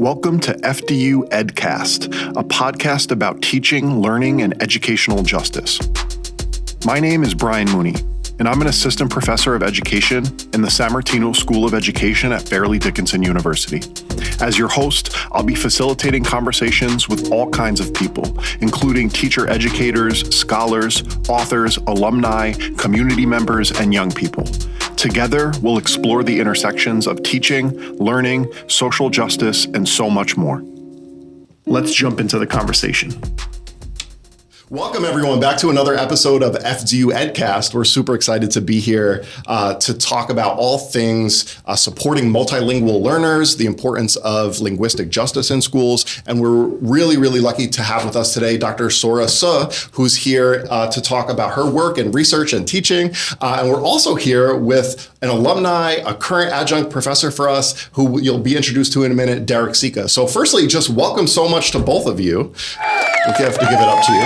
Welcome to FDU Edcast, a podcast about teaching, learning, and educational justice. My name is Brian Mooney, and I'm an assistant professor of education in the San Martino School of Education at Fairleigh Dickinson University. As your host, I'll be facilitating conversations with all kinds of people, including teacher educators, scholars, authors, alumni, community members, and young people. Together, we'll explore the intersections of teaching, learning, social justice, and so much more. Let's jump into the conversation. Welcome, everyone, back to another episode of FDU Edcast. We're super excited to be here to talk about all things supporting multilingual learners, the importance of linguistic justice in schools, and we're really, really lucky to have with us today Dr. Sora, who's here to talk about her work in research and teaching. And we're also here with an alumni, a current adjunct professor for us, who you'll be introduced to in a minute, Derek Sica. So firstly, just welcome so much to both of you. We have to give it up to you.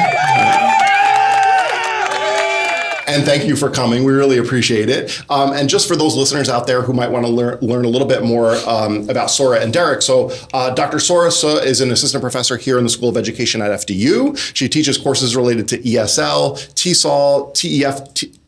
And thank you for coming. We really appreciate it. And just for those listeners out there who might want to learn a little bit more about Sora and Derek. So Dr. Sora is an assistant professor here in the School of Education at FDU. She teaches courses related to ESL, TESOL,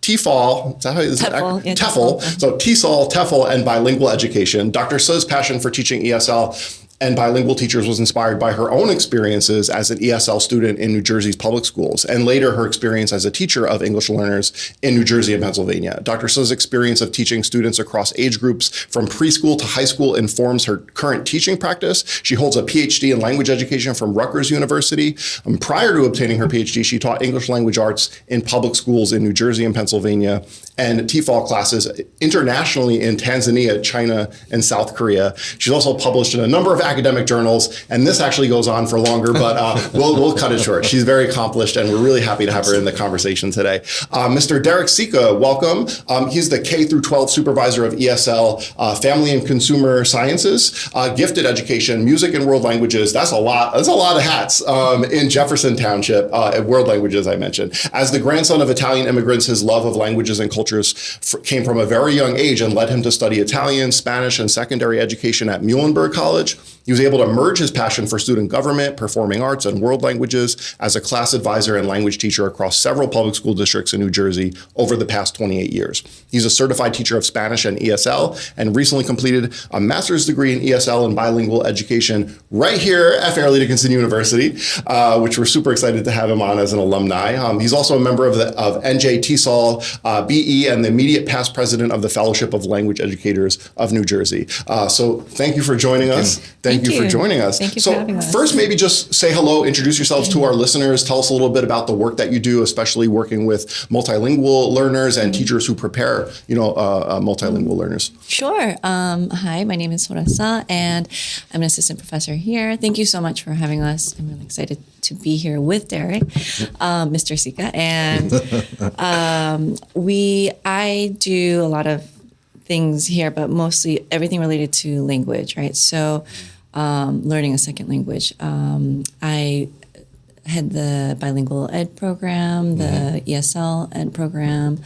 TEFL, is that how it is? TEFL. So TESOL, TEFL, and bilingual education. Dr. Su's passion for teaching ESL and bilingual teachers was inspired by her own experiences as an ESL student in New Jersey's public schools, and later her experience as a teacher of English learners in New Jersey and Pennsylvania. Dr. Su's experience of teaching students across age groups from preschool to high school informs her current teaching practice. She holds a PhD in language education from Rutgers University. Prior to obtaining her PhD, she taught English language arts in public schools in New Jersey and Pennsylvania, and TEFL classes internationally in Tanzania, China, and South Korea. She's also published in a number of academic journals, and this actually goes on for longer, but we'll cut it short. She's very accomplished, and we're really happy to have her in the conversation today. Mr. Derek Sica, welcome. He's the K through 12 supervisor of ESL, Family and Consumer Sciences, Gifted Education, Music and World Languages. That's a lot of hats in Jefferson Township, World Languages, I mentioned. As the grandson of Italian immigrants, his love of languages and cultures came from a very young age and led him to study Italian, Spanish, and secondary education at Muhlenberg College. He was able to merge his passion for student government, performing arts, and world languages as a class advisor and language teacher across several public school districts in New Jersey over the past 28 years. He's a certified teacher of Spanish and ESL and recently completed a master's degree in ESL and bilingual education right here at Fairleigh Dickinson University, which we're super excited to have him on as an alumni. He's also a member of NJTESOL, BE, and the immediate past president of the Fellowship of Language Educators of New Jersey. So thank you for joining us. Thank you for joining us. Thank you for having us. First, maybe just say hello, introduce yourselves to our listeners. Tell us a little bit about the work that you do, especially working with multilingual learners and teachers who prepare, multilingual learners. Sure. Hi, my name is Sora, and I'm an assistant professor here. Thank you so much for having us. I'm really excited to be here with Derek, Mr. Sica, and I do a lot of things here, but mostly everything related to language, right? So learning a second language. I had the bilingual ed program, the ESL ed program,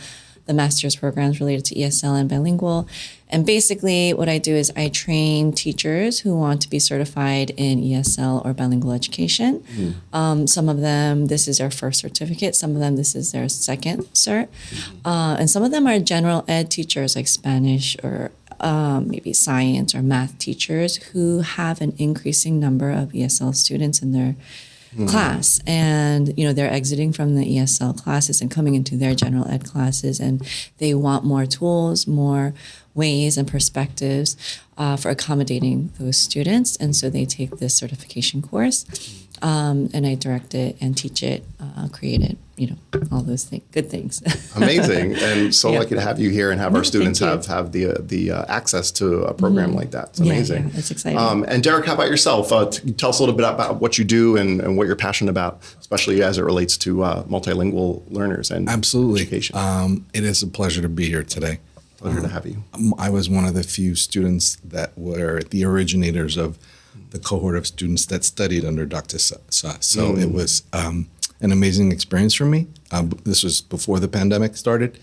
the master's programs related to ESL and bilingual. And basically what I do is I train teachers who want to be certified in ESL or bilingual education. Some of them, this is their first certificate. Some of them, this is their second cert. And some of them are general ed teachers like Spanish or maybe science or math teachers who have an increasing number of ESL students in their class, and they're exiting from the ESL classes and coming into their general ed classes, and they want more tools, more ways and perspectives for accommodating those students, and so they take this certification course, and I direct it and teach it, create it, all those good things. Amazing, and so lucky to have you here and have our students have the access to a program like that. It's amazing. Yeah, it's exciting. And Derek, how about yourself? Tell us a little bit about what you do and what you're passionate about, especially as it relates to multilingual learners and education. It is a pleasure to be here today. Pleasure to have you. I was one of the few students that were the originators of the cohort of students that studied under Dr. Sa. So it was an amazing experience for me. This was before the pandemic started.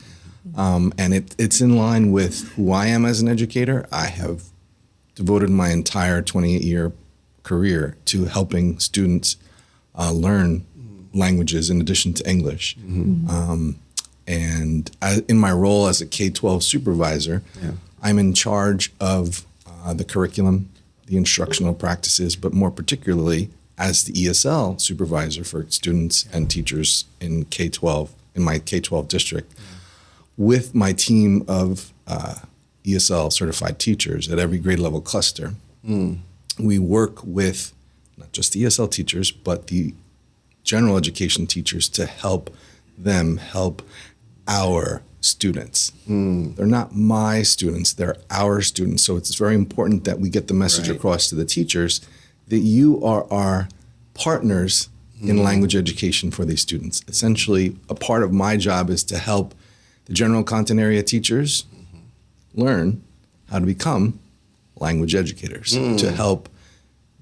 And it's in line with who I am as an educator. I have devoted my entire 28-year career to helping students learn languages in addition to English. And in my role as a K-12 supervisor, I'm in charge of the curriculum, the instructional practices, but more particularly as the ESL supervisor for students and teachers in K-12, in my K-12 district, with my team of ESL certified teachers at every grade level cluster. We work with not just the ESL teachers, but the general education teachers to help them help our students. They're not my students, they're our students. So it's very important that we get the message across to the teachers that you are our partners in language education for these students. Essentially, a part of my job is to help the general content area teachers learn how to become language educators, to help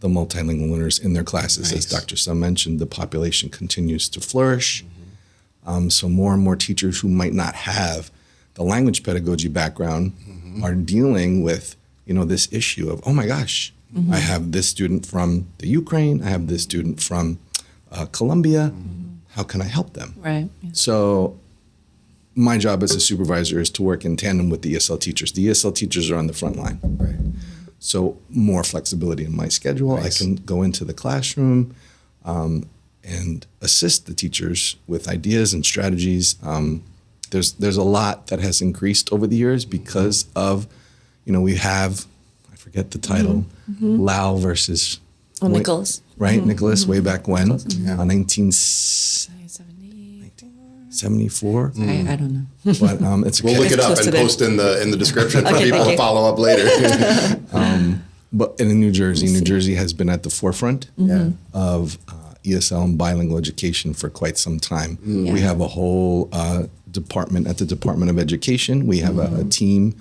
the multilingual learners in their classes. As Dr. Suh mentioned, the population continues to flourish. So more and more teachers who might not have the language pedagogy background are dealing with, this issue of, oh my gosh, I have this student from the Ukraine, I have this student from Colombia. How can I help them? Right. Yeah. So my job as a supervisor is to work in tandem with the ESL teachers. The ESL teachers are on the front line. Right. So more flexibility in my schedule. I can go into the classroom and assist the teachers with ideas and strategies. There's a lot that has increased over the years because of, we have, I forget the title, Lau versus Nichols. Right, Nichols, way back when, 1974. I don't know. But it's We'll look it up and post in the description for people to follow up later. But in New Jersey has been at the forefront of ESL and bilingual education for quite some time. We have a whole department at the Department of Education. We have a team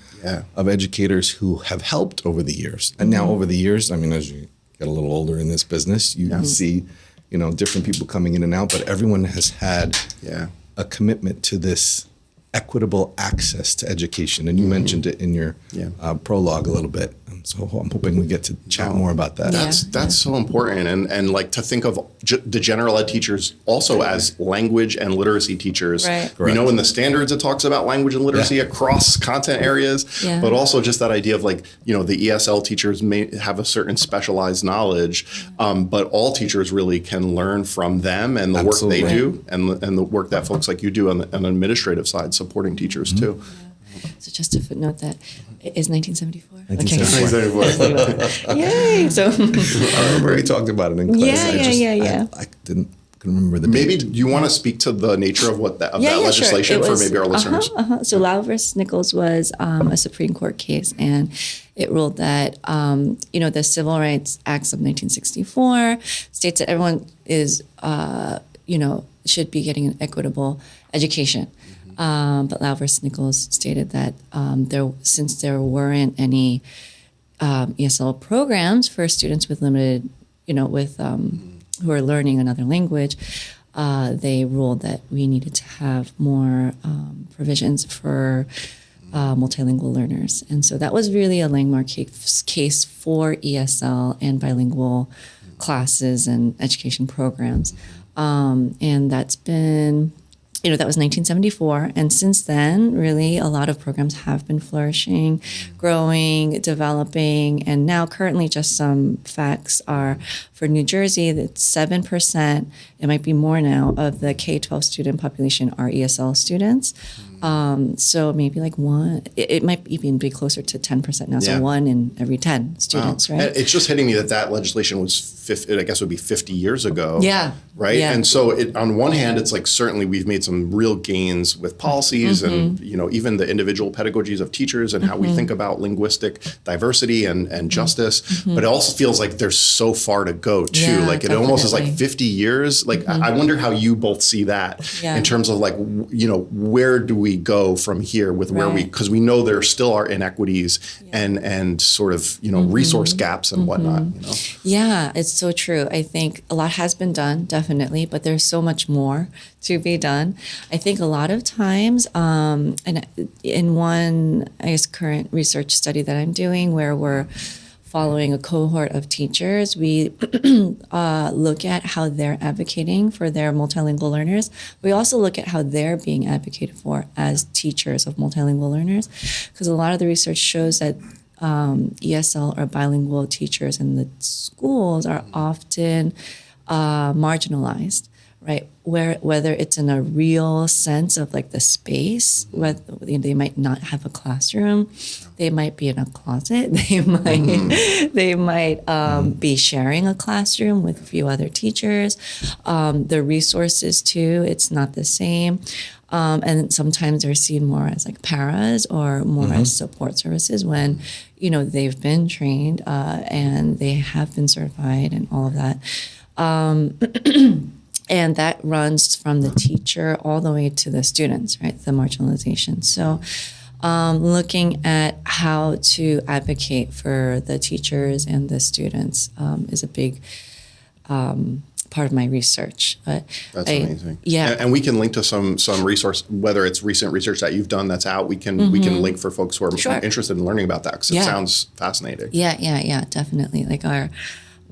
of educators who have helped over the years. And now over the years, as you get a little older in this business, you see, different people coming in and out, but everyone has had a commitment to this equitable access to education. And you mentioned it in your prologue a little bit. So I'm hoping we get to chat more about that. That's so important. And like to think of the general ed teachers also as language and literacy teachers. Right. We know in the standards it talks about language and literacy across content areas, but also just that idea of the ESL teachers may have a certain specialized knowledge, but all teachers really can learn from them and the work they do and the work that folks like you do on the administrative side supporting teachers too. So just to footnote that is 1974. 1974. Yay! So I remember we talked about it in class. I couldn't remember the date. Maybe do you want to speak to the nature of that legislation for maybe our listeners? So Lau versus Nichols was a Supreme Court case, and it ruled that the Civil Rights Acts of 1964 states that everyone is should be getting an equitable education. But Lau versus Nichols stated that since there weren't any ESL programs for students with limited, who are learning another language, they ruled that we needed to have more provisions for multilingual learners. And so that was really a landmark case for ESL and bilingual classes and education programs. And that's been... that was 1974. And since then, really, a lot of programs have been flourishing, growing, developing. And now currently just some facts are for New Jersey, that 7%, it might be more now, of the K-12 student population are ESL students. So maybe like it might even be closer to 10% now. So 1 in every 10 students, right? And it's just hitting me that legislation was, I guess would be 50 years ago. Yeah. Right? Yeah. And so on one hand, it's like certainly we've made some real gains with policies and, even the individual pedagogies of teachers and how we think about linguistic diversity and justice. But it also feels like there's so far to go too. Yeah, like it almost is like 50 years. Like I wonder how you both see that in terms of like, where do we go from here with where because we know there still are inequities and sort of, resource gaps and whatnot, Yeah, it's so true. I think a lot has been done, definitely, but there's so much more to be done. I think a lot of times, and in one, I guess, current research study that I'm doing where we're following a cohort of teachers. We look at how they're advocating for their multilingual learners. We also look at how they're being advocated for as teachers of multilingual learners, because a lot of the research shows that ESL or bilingual teachers in the schools are often marginalized, right? Whether it's in a real sense of like the space, whether they might not have a classroom, they might be in a closet, they might be sharing a classroom with a few other teachers. The resources too, it's not the same. And sometimes they're seen more as like paras or more as support services when, they've been trained and they have been certified and all of that. And that runs from the teacher all the way to the students, right? The marginalization. So looking at how to advocate for the teachers and the students is a big part of my research. But that's amazing. Yeah. And we can link to some resource, whether it's recent research that you've done that's out, we can link for folks who are interested in learning about that, because it sounds fascinating. Yeah, definitely. Like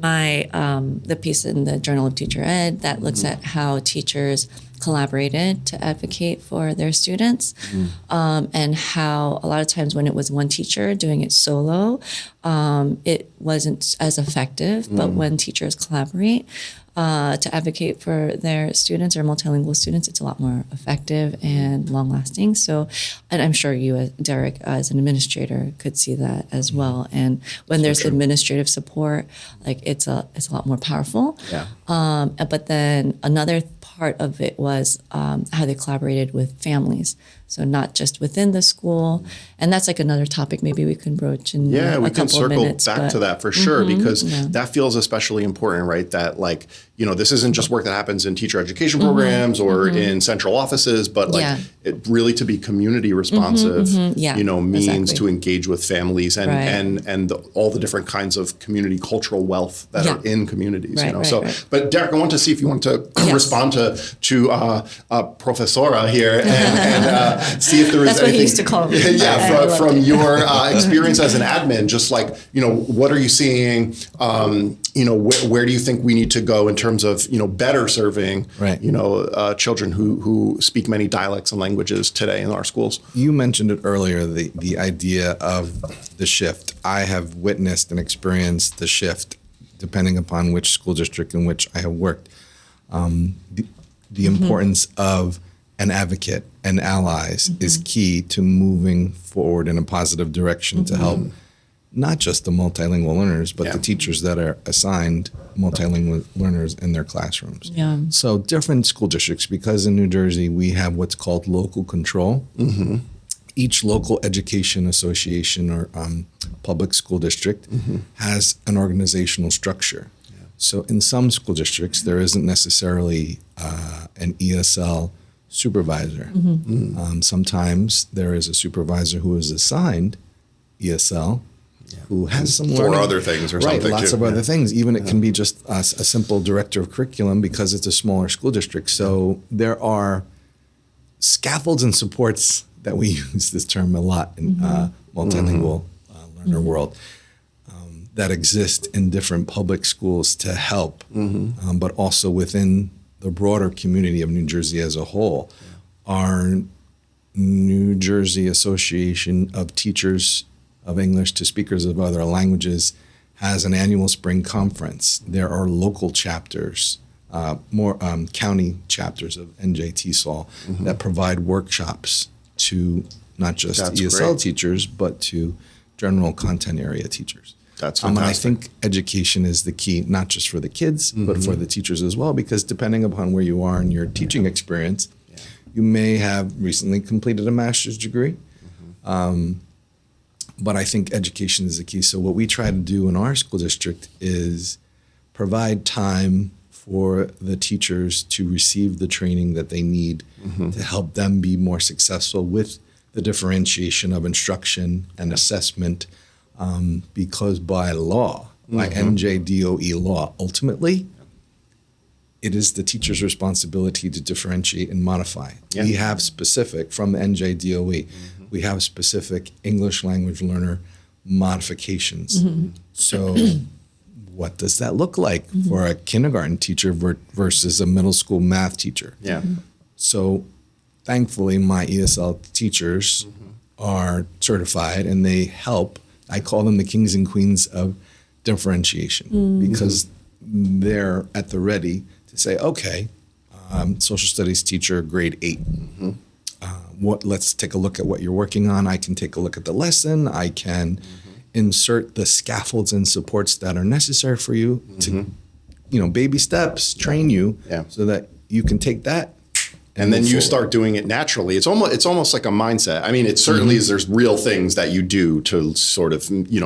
the piece in the Journal of Teacher Ed that looks at how teachers collaborated to advocate for their students, and how a lot of times when it was one teacher doing it solo, it wasn't as effective. But when teachers collaborate to advocate for their students or multilingual students, it's a lot more effective and long-lasting. So, and I'm sure you, Derek, as an administrator, could see that as well. And when there's administrative support, like it's a lot more powerful. Yeah. But then another part of it was how they collaborated with families. So not just within the school, and that's like another topic maybe we can broach in we a can couple of circle minutes, back to that for sure, because that feels especially important, right? That like, this isn't just work that happens in teacher education programs or in central offices, but like it really to be community responsive, means to engage with families and all the different kinds of community cultural wealth that are in communities. But Derek, I want to see if you want to respond to Professora here and see if there is anything. That's what he used to call me. From your experience as an admin, just like, what are you seeing? Where do you think we need to go in terms of, better serving, children who speak many dialects and languages today in our schools? You mentioned it earlier, the idea of the shift. I have witnessed and experienced the shift depending upon which school district in which I have worked. The importance of an advocate and allies is key to moving forward in a positive direction to help not just the multilingual learners, but the teachers that are assigned multilingual learners in their classrooms. Yeah. So different school districts, because in New Jersey we have what's called local control. Each local education association or public school district has an organizational structure. So in some school districts, there isn't necessarily an ESL supervisor. Sometimes there is a supervisor who is assigned ESL, who has some for other things or something. Lots of other things. Even it can be just a simple director of curriculum because it's a smaller school district. So there are scaffolds and supports that we use this term a lot in multilingual learner world that exist in different public schools to help, but also within the broader community of New Jersey as a whole. Our New Jersey Association of Teachers of English to Speakers of Other Languages has an annual spring conference. There are local chapters, more county chapters of NJTESOL that provide workshops to not just ESL teachers, but to general content area teachers. That's fantastic. And I think education is the key, not just for the kids, but for the teachers as well, because depending upon where you are in your teaching experience, you may have recently completed a master's degree, but I think education is the key. So what we try to do in our school district is provide time for the teachers to receive the training that they need to help them be more successful with the differentiation of instruction and assessment, because by law, by NJDOE law, ultimately, it is the teacher's responsibility to differentiate and modify. We have specific, from the NJDOE, we have specific English language learner modifications. So what does that look like for a kindergarten teacher versus a middle school math teacher? Yeah. So thankfully, my ESL teachers are certified and they help. I call them the kings and queens of differentiation because they're at the ready to say, okay, social studies teacher, grade 8. Let's take a look at what you're working on. I can take a look at the lesson. I can insert the scaffolds and supports that are necessary for you to, baby steps, train you so that you can take that. And then you start doing it naturally. It's almost like a mindset. I mean, it certainly is. There's real things that you do to sort of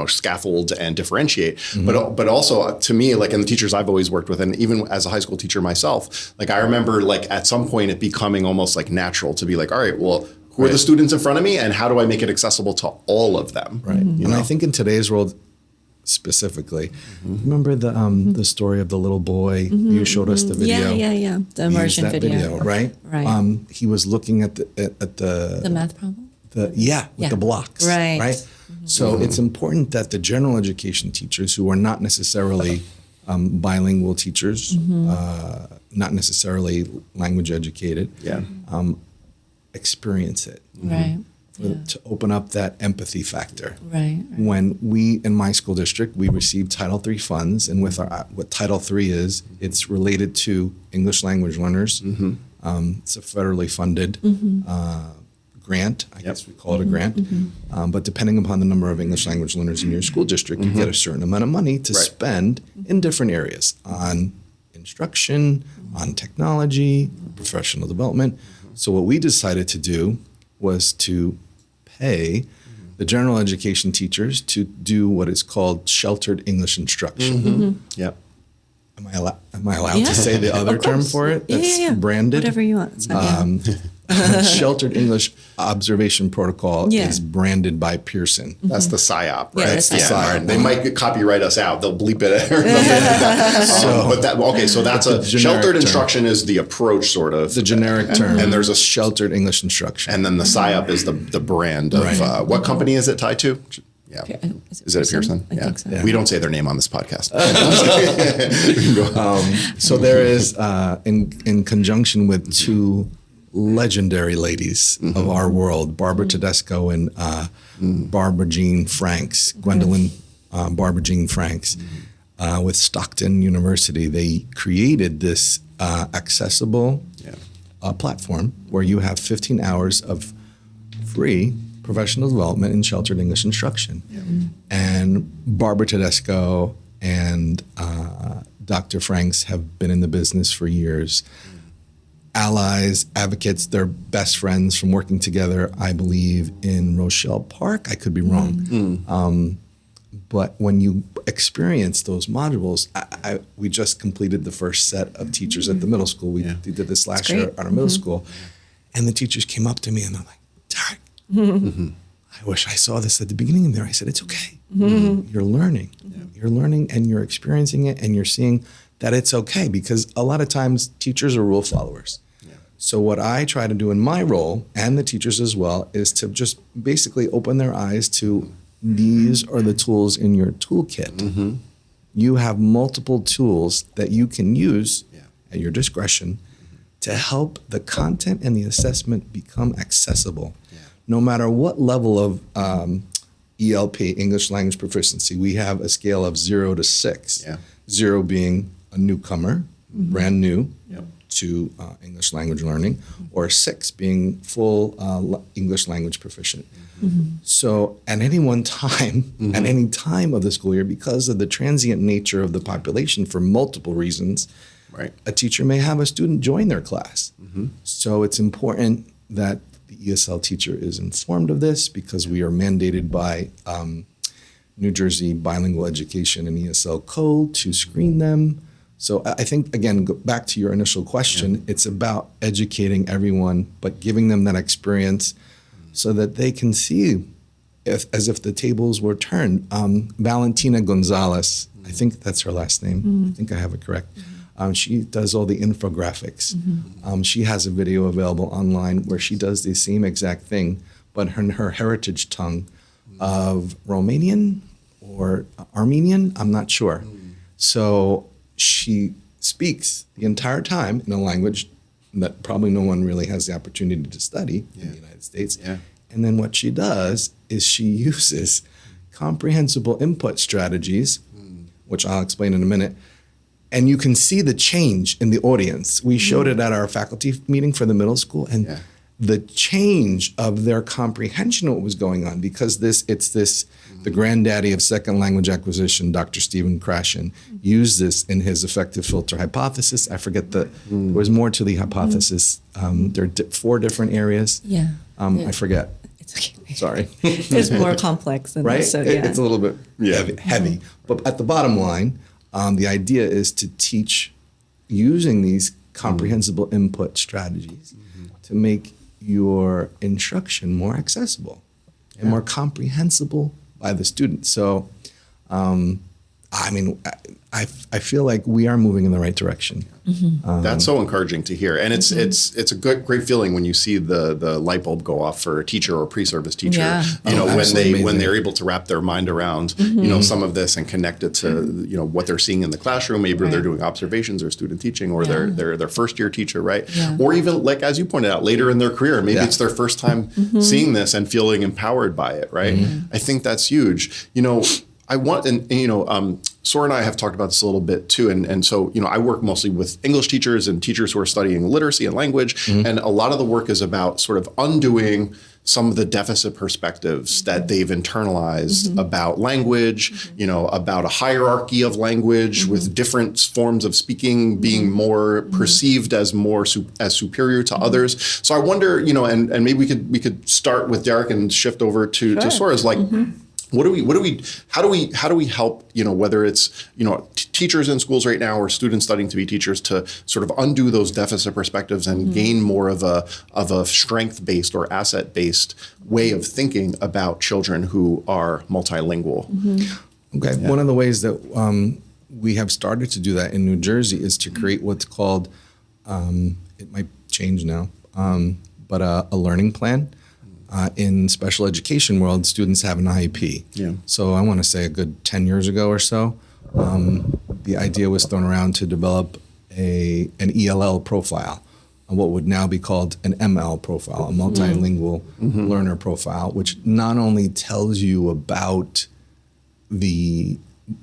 scaffold and differentiate. But also to me, like in the teachers I've always worked with, and even as a high school teacher myself, like I remember like at some point it becoming almost like natural to be like, all right, well, who are the students in front of me, and how do I make it accessible to all of them? Right. And I think in today's world, specifically, remember the story of the little boy? You showed us the video. Yeah. The immersion video. Right. He was looking at the math problem. With the blocks. Right. So it's important that the general education teachers who are not necessarily bilingual teachers, not necessarily language educated, experience it. Right. To open up that empathy factor. Right. When we, in my school district, we received Title III funds, and with what Title III is, it's related to English language learners. It's a federally funded grant. I guess we call it a grant. But depending upon the number of English language learners in your school district, you get a certain amount of money to spend in different areas on instruction, on technology, professional development. So what we decided to do was to pay the general education teachers to do what is called sheltered English instruction. Yep. Am I allowed to say the other term for it? That's branded. Whatever you want. Sheltered English Observation Protocol is branded by Pearson. That's the PSYOP, right? Yeah, that's the PSYOP. Right. They might copyright us out. They'll bleep it. So that's a sheltered instruction is the approach, sort of the generic term, and there's a sheltered English instruction, and then the PSYOP is the brand of what company is it tied to? Yeah. Is it a Pearson? I think so. We don't say their name on this podcast. So there is, in conjunction with two legendary ladies of our world, Barbara Tedesco and Barbara Jean Franks, Gwendolyn Barbara Jean Franks, with Stockton University, they created this accessible platform where you have 15 hours of free professional development in sheltered English instruction. And Barbara Tedesco and Dr. Franks have been in the business for years. Allies, advocates, they're best friends from working together, I believe, in Rochelle Park. I could be wrong. But when you experience those modules, we just completed the first set of teachers at the middle school. We did this last year at our middle school. And the teachers came up to me and they're like, Derek, I wish I saw this at the beginning there. I said, it's okay. You're learning. You're learning and you're experiencing it and you're seeing that it's okay, because a lot of times teachers are rule followers. So what I try to do in my role, and the teachers as well, is to just basically open their eyes to these are the tools in your toolkit. You have multiple tools that you can use at your discretion to help the content and the assessment become accessible. No matter what level of ELP, English Language Proficiency, we have a scale of 0 to 6. 0 being a newcomer, brand new to English language learning, or 6 being full English language proficient. So at any one time, at any time of the school year, because of the transient nature of the population for multiple reasons, a teacher may have a student join their class. So it's important that the ESL teacher is informed of this, because we are mandated by New Jersey Bilingual Education and ESL Code to screen them. So I think, again, go back to your initial question, it's about educating everyone, but giving them that experience so that they can see as if the tables were turned. Valentina Gonzalez, I think that's her last name. I think I have it correct. She does all the infographics. She has a video available online where she does the same exact thing, but in her heritage tongue, of Romanian or Armenian, I'm not sure. So she speaks the entire time in a language that probably no one really has the opportunity to study in the United States. Yeah. And then what she does is she uses comprehensible input strategies, which I'll explain in a minute. And you can see the change in the audience. We showed it at our faculty meeting for the middle school, and the change of their comprehension of what was going on, because the granddaddy of second language acquisition, Dr. Stephen Krashen, used this in his effective filter hypothesis. I forget there was more to the hypothesis. There are 4 different areas. I forget. It's okay. Sorry. It's more complex than right? that. So, It's a little bit heavy. But at the bottom line, the idea is to teach using these comprehensible input strategies to make your instruction more accessible and more comprehensible by the student. So, I feel like we are moving in the right direction. That's so encouraging to hear, and it's a great feeling when you see the light bulb go off for a teacher or pre-service teacher. When they're able to wrap their mind around some of this and connect it to what they're seeing in the classroom. Maybe they're doing observations or student teaching, or they're their first year teacher, right? Or even, like as you pointed out, later in their career, maybe it's their first time seeing this and feeling empowered by it, right? I think that's huge. Sora and I have talked about this a little bit too. And so, I work mostly with English teachers and teachers who are studying literacy and language. And a lot of the work is about sort of undoing some of the deficit perspectives that they've internalized about language, about a hierarchy of language with different forms of speaking being more perceived as as superior to others. So I wonder, and maybe we could start with Derek and shift over to Sora's how do we help, whether it's, teachers in schools right now or students studying to be teachers, to sort of undo those deficit perspectives and gain more of a strength-based or asset-based way of thinking about children who are multilingual? Okay. Yeah. One of the ways that we have started to do that in New Jersey is to create what's called, it might change now, but a learning plan. In special education world, students have an IEP. So I want to say a good 10 years ago or so, the idea was thrown around to develop an ELL profile, what would now be called an ML profile, a multilingual learner profile, which not only tells you about the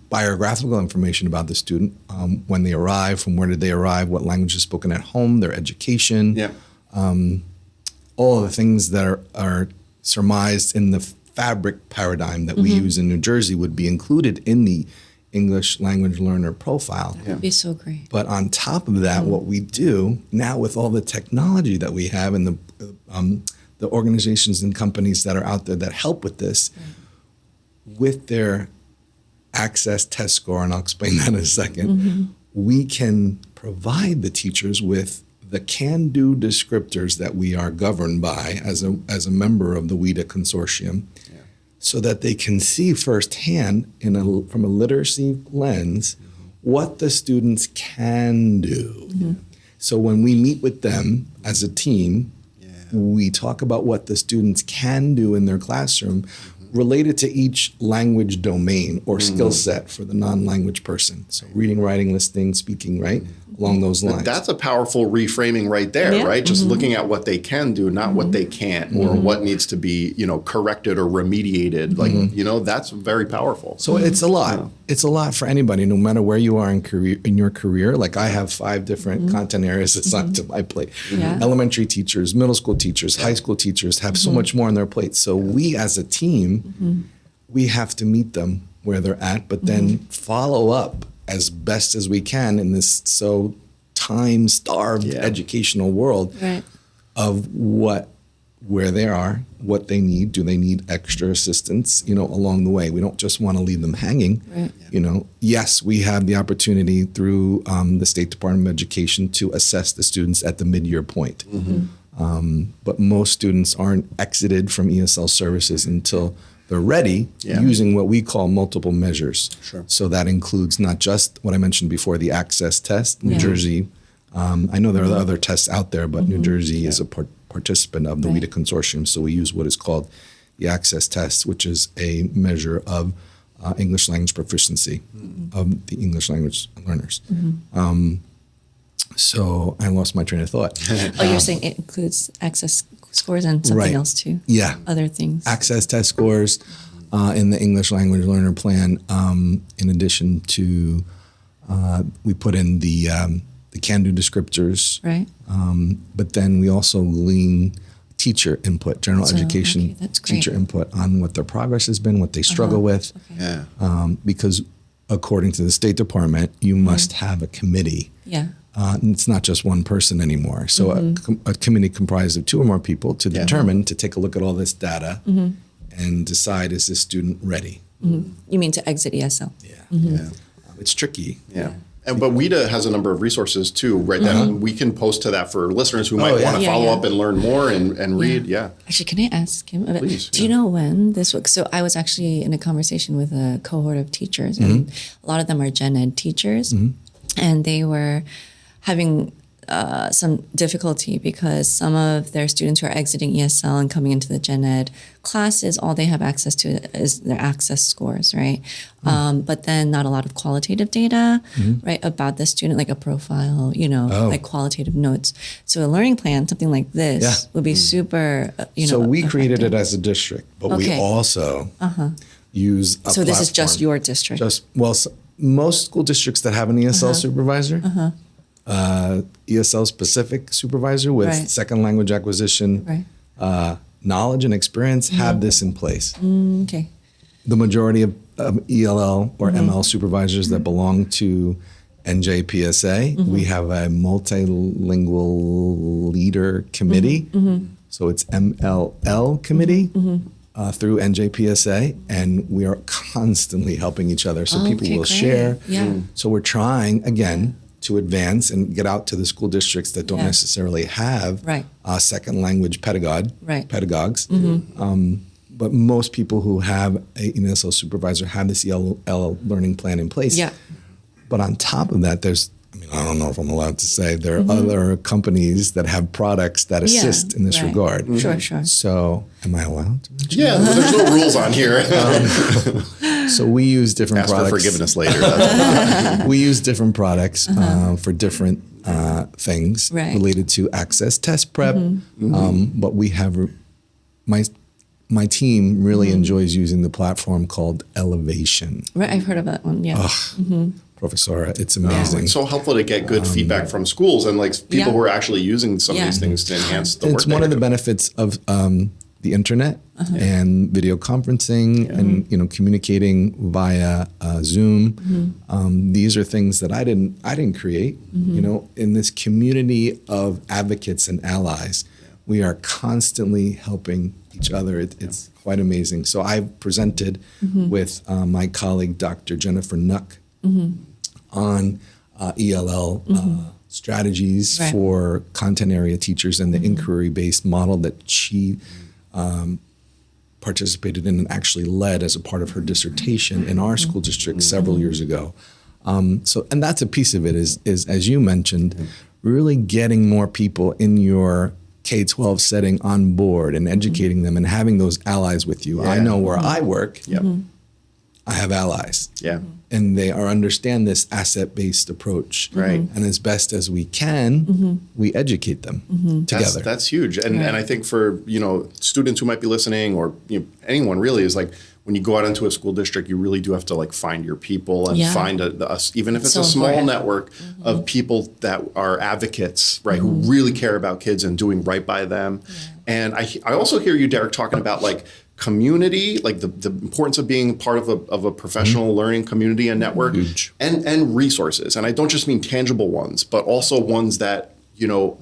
biographical information about the student, when they arrive, from where did they arrive, what language is spoken at home, their education, all of the things that are surmised in the fabric paradigm that we use in New Jersey would be included in the English language learner profile. That would be so great. But on top of that, what we do now with all the technology that we have and the organizations and companies that are out there that help with this, with their access test score, and I'll explain that in a second, we can provide the teachers with the can-do descriptors that we are governed by as a member of the WIDA Consortium, so that they can see firsthand from a literacy lens what the students can do. So when we meet with them as a team, we talk about what the students can do in their classroom related to each language domain or skill set for the non-language person. So reading, writing, listening, speaking, right? Along those lines. That's a powerful reframing right there, right? Just looking at what they can do, not what they can't, or what needs to be, corrected or remediated. Like, that's very powerful. So it's a lot. It's a lot for anybody, no matter where you are in your career. Like I have 5 different content areas assigned to my plate. Elementary teachers, middle school teachers, high school teachers have so much more on their plate. So we as a team, we have to meet them where they're at, but then follow up as best as we can in this so time-starved educational world of where they are, what they need. Do they need extra assistance, along the way? We don't just want to leave them hanging. Yes, we have the opportunity through the State Department of Education to assess the students at the mid-year point. But most students aren't exited from ESL services until they're ready, using what we call multiple measures. So that includes not just what I mentioned before, the access test. New Jersey, I know there are other tests out there, but New Jersey is a participant of the WIDA Consortium. So we use what is called the Access Test, which is a measure of English language proficiency of the English language learners. So I lost my train of thought. Oh, you're saying it includes access scores and something else too? Yeah. Other things. Access test scores in the English language learner plan. In addition to, we put in the can-do descriptors. Right. But then we also glean teacher input, general education teacher input on what their progress has been, what they struggle with. Yeah. Because according to the State Department, you must have a committee. Yeah. And it's not just one person anymore. So a committee comprised of 2 or more people to determine, to take a look at all this data and decide, is this student ready? You mean to exit ESL? Yeah. It's tricky. Yeah. But WIDA has a number of resources too, right? That we can post to that for listeners who might want to follow up and learn more and read. Yeah. Actually, can I ask him about? Please, do you know when this was? So I was actually in a conversation with a cohort of teachers, and a lot of them are gen ed teachers, and they were having some difficulty because some of their students who are exiting ESL and coming into the gen ed classes, all they have access to is their access scores, right? But then not a lot of qualitative data, right, about the student, like a profile, like qualitative notes. So a learning plan, something like this, would be super, So we created it as a district, but we also use a So this is platform. just your district? Most school districts that have an ESL supervisor, ESL specific supervisor with second language acquisition, knowledge and experience have this in place. Okay. The majority of ELL or ML supervisors that belong to NJPSA, we have a multilingual leader committee. So it's MLL committee through NJPSA, and we are constantly helping each other. So people will share. So we're trying, again, to advance and get out to the school districts that don't necessarily have second language pedagogues. But most people who have an ESL supervisor have this ELL learning plan in place. But on top of that, I don't know if I'm allowed to say, there are other companies that have products that assist in this regard. Sure. So am I allowed to mention that? There's no rules on here. So we use different products. Ask for forgiveness later. We use different products for different things related to access test prep. But we have, my team really enjoys using the platform called Elevation. Right, I've heard of that one, Professor, it's amazing. It's so helpful to get good feedback from schools and like people who are actually using some of these things to enhance the work. It's one of the benefits of the internet and video conferencing and communicating via Zoom. These are things that I didn't create. In this community of advocates and allies, we are constantly helping each other. It's quite amazing. So I presented with my colleague, Dr. Jennifer Nuck, on ELL strategies for content area teachers and the inquiry-based model that she participated in and actually led as a part of her dissertation in our school district several years ago. And that's a piece of it is as you mentioned, really getting more people in your K-12 setting on board and educating them and having those allies with you. I know where I work, I have allies. And they understand this asset-based approach. And as best as we can, we educate them together. That's huge. And I think for, students who might be listening or anyone really is like, when you go out into a school district, you really do have to like find your people and find even if it's a small network of people that are advocates, right, who really care about kids and doing right by them. And I also hear you, Derek, talking about like community, like the importance of being part of a professional learning community and network, and resources. And I don't just mean tangible ones, but also ones that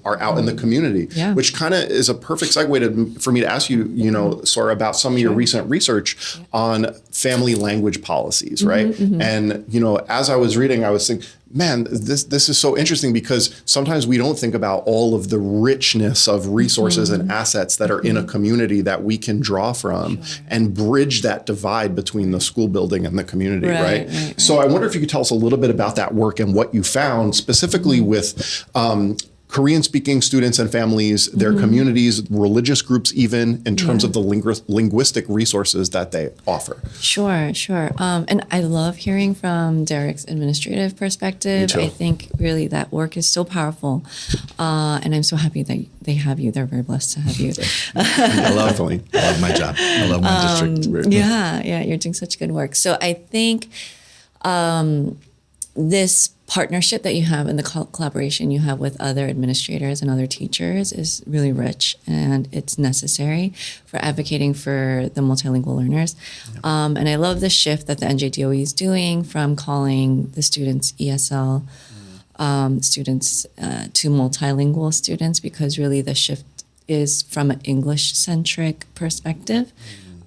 are out in the community, which kind of is a perfect segue for me to ask you, Sora, about some of your recent research on family language policies, right? And, as I was reading, I was thinking, man, this is so interesting because sometimes we don't think about all of the richness of resources and assets that are in a community that we can draw from and bridge that divide between the school building and the community, right? So I wonder if you could tell us a little bit about that work and what you found specifically with Korean-speaking students and families, their communities, religious groups even, in terms of the linguistic resources that they offer? Sure. And I love hearing from Derek's administrative perspective. Me too. I think really that work is so powerful. And I'm so happy that they have you. They're very blessed to have you. I love my job. I love my district. Yeah, you're doing such good work. So I think this partnership that you have and the collaboration you have with other administrators and other teachers is really rich, and it's necessary for advocating for the multilingual learners. And I love the shift that the NJDOE is doing from calling the students ESL students to multilingual students, because really the shift is from an English-centric perspective.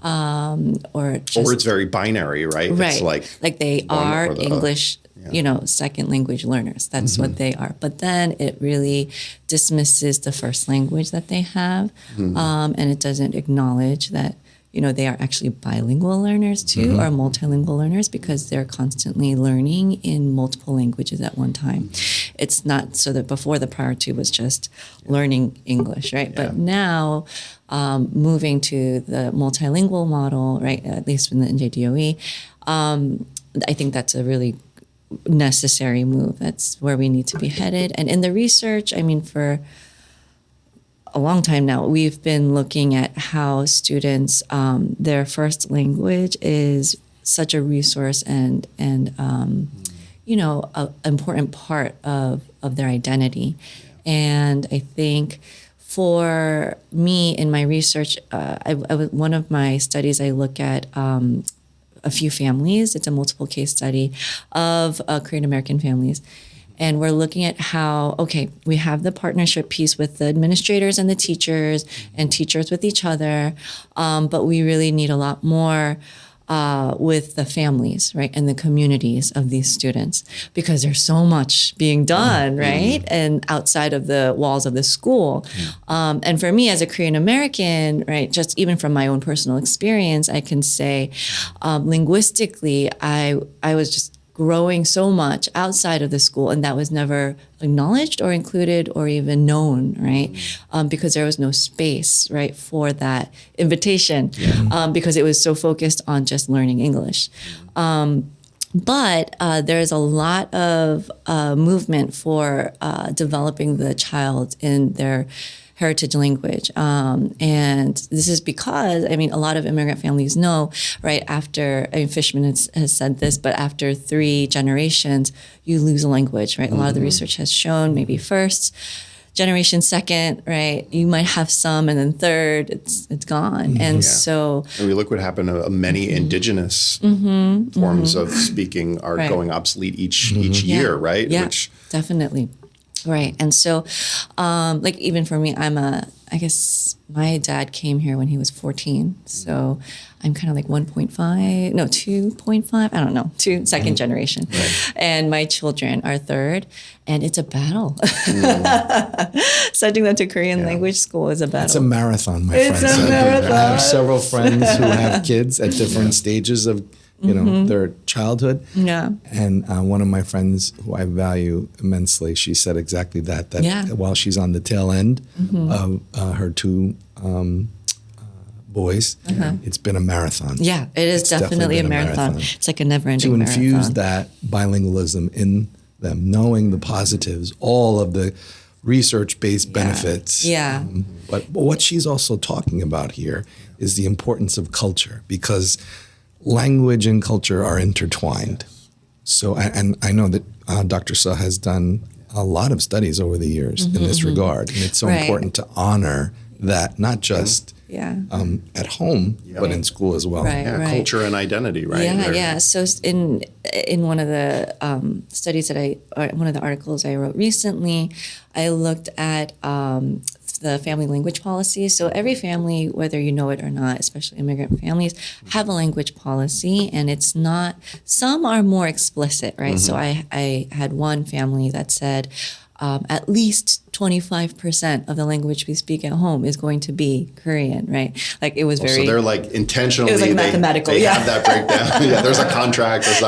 Or it's very binary, right? Right. It's like they are English, second language learners. That's what they are. But then it really dismisses the first language that they have, and it doesn't acknowledge that they are actually bilingual learners too, or multilingual learners, because they're constantly learning in multiple languages at one time. It's not so that before the prior to was just learning English, right? Yeah. But now moving to the multilingual model, right, at least in the NJDOE, I think that's a really necessary move. That's where we need to be headed. And in the research, for a long time now, we've been looking at how students, their first language is such a resource and an important part of their identity. And I think for me in my research, one of my studies, I look at a few families. It's a multiple case study of Korean American families. And we're looking at how, we have the partnership piece with the administrators and the teachers and teachers with each other, but we really need a lot more with the families, right, and the communities of these students, because there's so much being done, right, and outside of the walls of the school. And for me as a Korean American, right, just even from my own personal experience, I can say linguistically, I was just growing so much outside of the school, and that was never acknowledged or included or even known, right? Because there was no space, right, for that invitation, because it was so focused on just learning English. But there's a lot of movement for developing the child in their heritage language. And this is because, a lot of immigrant families know, right, after, Fishman has said this, but after 3 generations, you lose a language, right? A lot of the research has shown maybe first generation, second, right? You might have some, and then third, it's gone. And so... And we look what happened to many indigenous forms of speaking are going obsolete each year, right? Yeah, definitely. Right. And so, even for me, I guess my dad came here when he was 14. So I'm kind of like 2.5, I don't know, second generation. Right. And my children are third, and it's a battle. Sending them to Korean language school is a battle. It's a marathon, my friends. It's a marathon. I have several friends who have kids at different stages of their childhood. Yeah. And one of my friends who I value immensely, she said exactly that while she's on the tail end of her 2 boys, it's been a marathon. Yeah, it is definitely a marathon. It's like a never-ending marathon. To infuse that bilingualism in them, knowing the positives, all of the research-based benefits. Yeah. But what she's also talking about here is the importance of culture, because language and culture are intertwined. So, and I know that Dr. Suh has done a lot of studies over the years in this regard. And it's so important to honor that, not just at home, but in school as well. Right. Culture and identity, right? Yeah. So in one of the studies one of the articles I wrote recently, I looked at the family language policy. So every family, whether you know it or not, especially immigrant families, have a language policy, and it's not, some are more explicit, right? So I had one family that said, at least 25% of the language we speak at home is going to be Korean, right? Like it was very. So they're like intentionally. It was like mathematical. They have that breakdown. Yeah, there's a contract. It's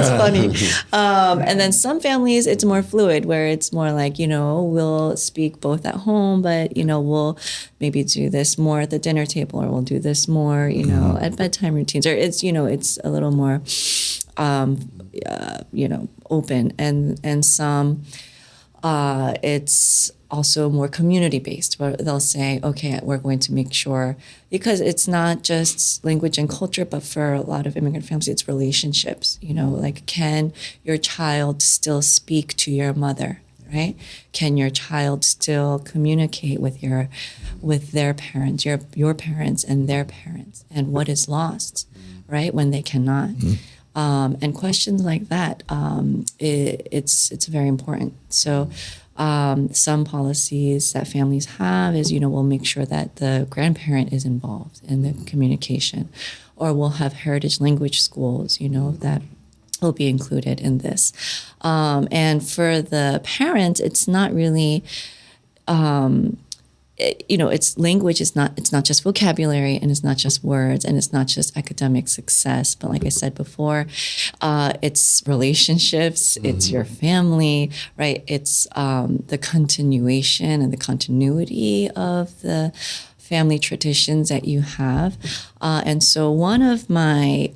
funny. And then some families, it's more fluid, where it's more like, we'll speak both at home, but we'll maybe do this more at the dinner table, or we'll do this more, at bedtime routines, or it's it's a little more, open, and some. It's also more community-based, where they'll say, okay, we're going to make sure, because it's not just language and culture, but for a lot of immigrant families, it's relationships. Like, can your child still speak to your mother, right? Can your child still communicate with their parents, your parents and their parents, and what is lost, right, when they cannot? And questions like that, it's very important. So some policies that families have is, we'll make sure that the grandparent is involved in the communication, or we'll have heritage language schools, that will be included in this. And for the parent, it's not really... it's language is not, it's not just vocabulary, and it's not just words, and it's not just academic success, but like I said before, it's relationships, it's your family, right? It's the continuation and the continuity of the family traditions that you have. And so one of my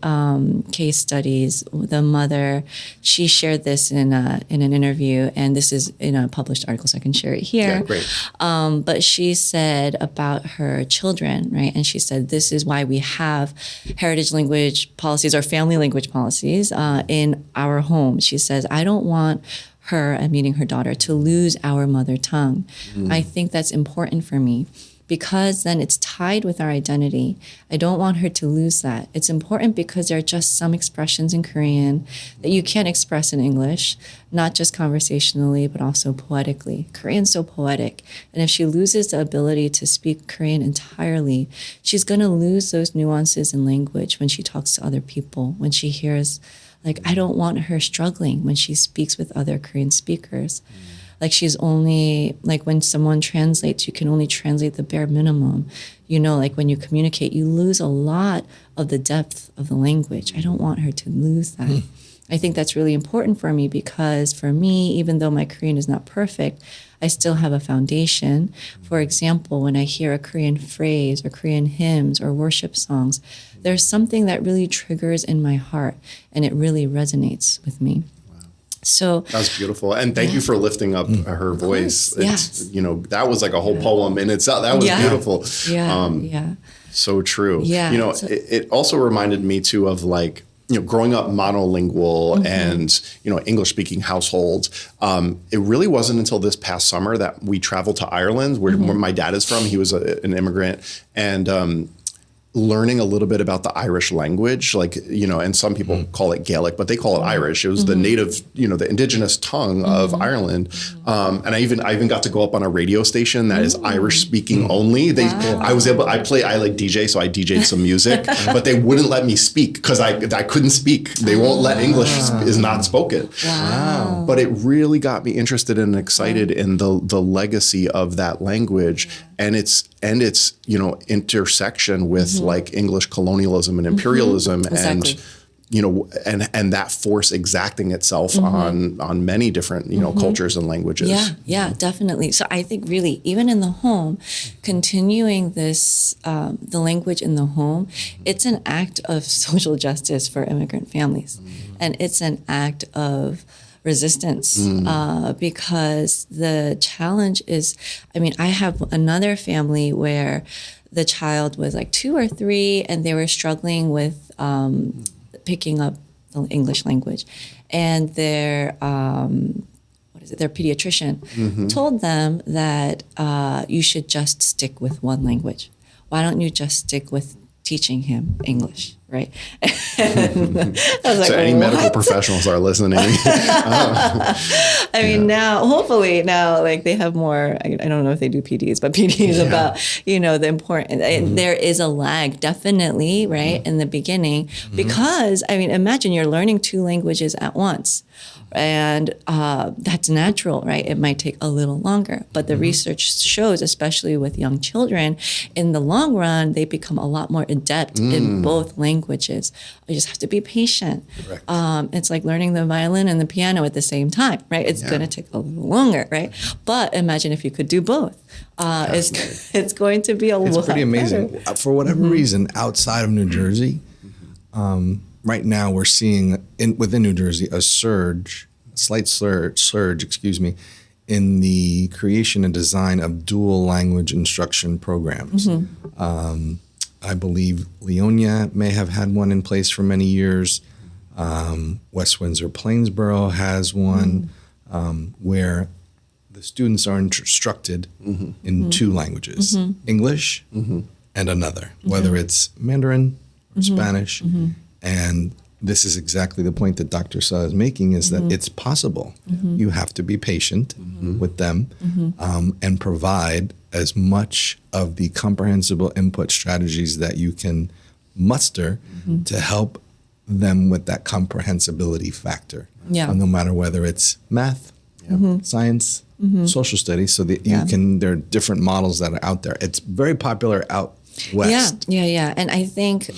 case studies, the mother, she shared this in an interview, and this is in a published article, so I can share it here. Yeah, great. But she said about her children, right? And she said, this is why we have heritage language policies or family language policies in our home. She says, I don't want her, I'm meaning her daughter, to lose our mother tongue. I think that's important for me, because then it's tied with our identity. I don't want her to lose that. It's important because there are just some expressions in Korean that you can't express in English, not just conversationally, but also poetically. Korean's so poetic. And if she loses the ability to speak Korean entirely, she's going to lose those nuances in language when she talks to other people, when she hears, like, I don't want her struggling when she speaks with other Korean speakers. Like, she's only, like, when someone translates, you can only translate the bare minimum. Like when you communicate, you lose a lot of the depth of the language. I don't want her to lose that. I think that's really important for me, because for me, even though my Korean is not perfect, I still have a foundation. For example, when I hear a Korean phrase or Korean hymns or worship songs, there's something that really triggers in my heart, and it really resonates with me. So that's beautiful, and thank you for lifting up her voice. It's, that was like a whole poem in itself. That was beautiful. So true. It also reminded me too of, like, growing up monolingual and English speaking households. It really wasn't until this past summer that we traveled to Ireland, where my dad is from. He was an immigrant, and learning a little bit about the Irish language, like, and some people call it Gaelic, but they call it Irish. It was the native, the indigenous tongue of Ireland. And I even got to go up on a radio station that is Irish speaking only. I like DJ, so I DJ'd some music, but they wouldn't let me speak because I couldn't speak. They won't let English is not spoken. Wow. But it really got me interested and excited in the legacy of that language and its intersection with like English colonialism and imperialism Exactly. and that force exacting itself on many different cultures and languages. Yeah, definitely. So I think really, even in the home, continuing this the language in the home, it's an act of social justice for immigrant families, and it's an act of resistance because the challenge is, I have another family where the child was like 2 or 3 and they were struggling with picking up the English language, and their pediatrician told them that you should just stick with one language. Why don't you just stick with teaching him English, right? Any medical professionals are listening. Now, hopefully now, like, they have more, I don't know if they do PDs, but PDs about, the important, there is a lag, definitely, right, in the beginning, because, imagine you're learning 2 languages at once, And that's natural, right? It might take a little longer, but the research shows, especially with young children, in the long run, they become a lot more adept in both languages. You just have to be patient. It's like learning the violin and the piano at the same time, right? It's going to take a little longer, right? But imagine if you could do both. It's going to be a lot. It's pretty amazing. Better. For whatever reason, outside of New Jersey, right now we're seeing within New Jersey a slight surge, in the creation and design of dual language instruction programs. I believe Leonia may have had one in place for many years. West Windsor Plainsboro has one where the students are instructed in two languages, English and another, whether it's Mandarin or Spanish. And this is exactly the point that Dr. Sa is making, is that it's possible. You have to be patient with them and provide as much of the comprehensible input strategies that you can muster to help them with that comprehensibility factor. No matter whether it's math, science, social studies, so that you can, there are different models that are out there. It's very popular out west. Yeah. And I think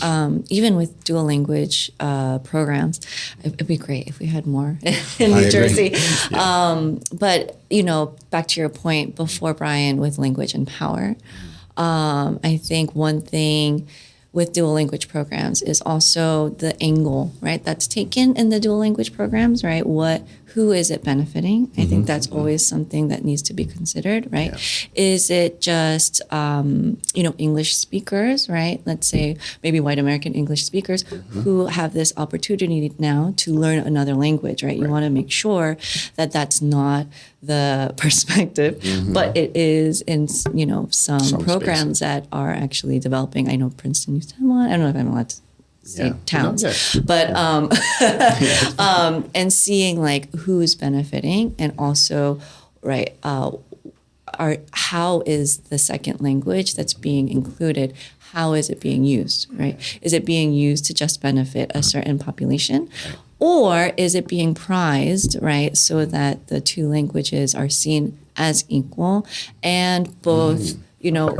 even with dual language programs, it'd be great if we had more in New Jersey. But, back to your point before, Brian, with language and power, I think one thing with dual language programs is also the angle, right, that's taken in the dual language programs, right? Who is it benefiting? I think that's always something that needs to be considered, right? Is it just, English speakers, right? Let's say maybe white American English speakers who have this opportunity now to learn another language, right? You want to make sure that that's not the perspective, but it is in, some programs that are actually developing. I know Princeton used to have one. I don't know if I'm allowed to say towns, but and seeing like who's benefiting, and also how is the second language that's being included, how is it being used, right? Is it being used to just benefit a certain population, or is it being prized, right, so that the two languages are seen as equal and both,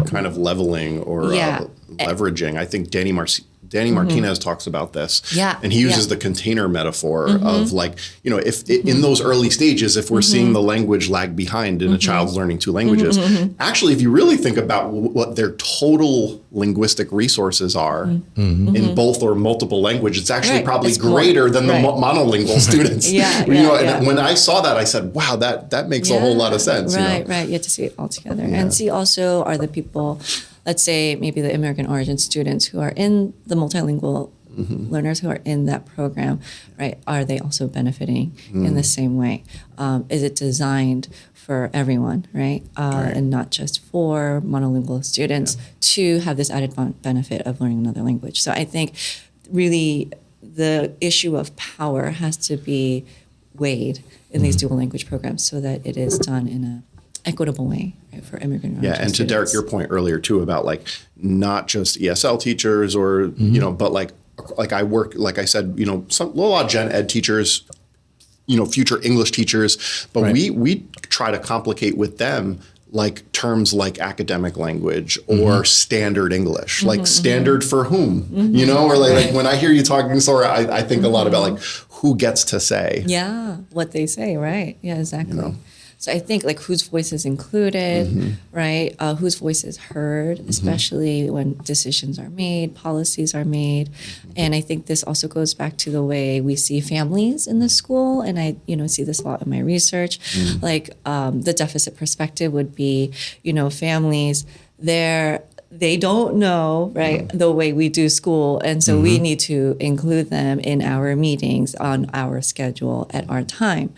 kind of leveling or leveraging? I think Danny Martinez talks about this. And he uses the container metaphor of if in those early stages, if we're seeing the language lag behind in a child's learning two languages, actually, if you really think about what their total linguistic resources are in both or multiple languages, it's actually probably greater than the monolingual students. And when I saw that, I said, wow, that makes a whole lot of sense. Right. You have to see it all together. And see also are the people, let's say maybe the American origin students who are in the multilingual learners who are in that program, right? Are they also benefiting in the same way? Is it designed for everyone, right? And not just for monolingual students to have this added benefit of learning another language. So I think really the issue of power has to be weighed in these dual language programs so that it is done in a equitable way, right, for immigrant and students. To Derek, your point earlier too about not just ESL teachers or but I work, like I said, a lot of gen ed teachers, future English teachers, but we try to complicate with them terms like academic language or standard English, standard for whom, or when I hear you talking, Sora, I think a lot about who gets to say. Yeah, what they say, right? Yeah, exactly. So I think whose voice is included, right? Whose voice is heard, especially when decisions are made, policies are made. And I think this also goes back to the way we see families in the school. And I, see this a lot in my research. The deficit perspective would be, families, they don't know, right, the way we do school. And so we need to include them in our meetings on our schedule at our time.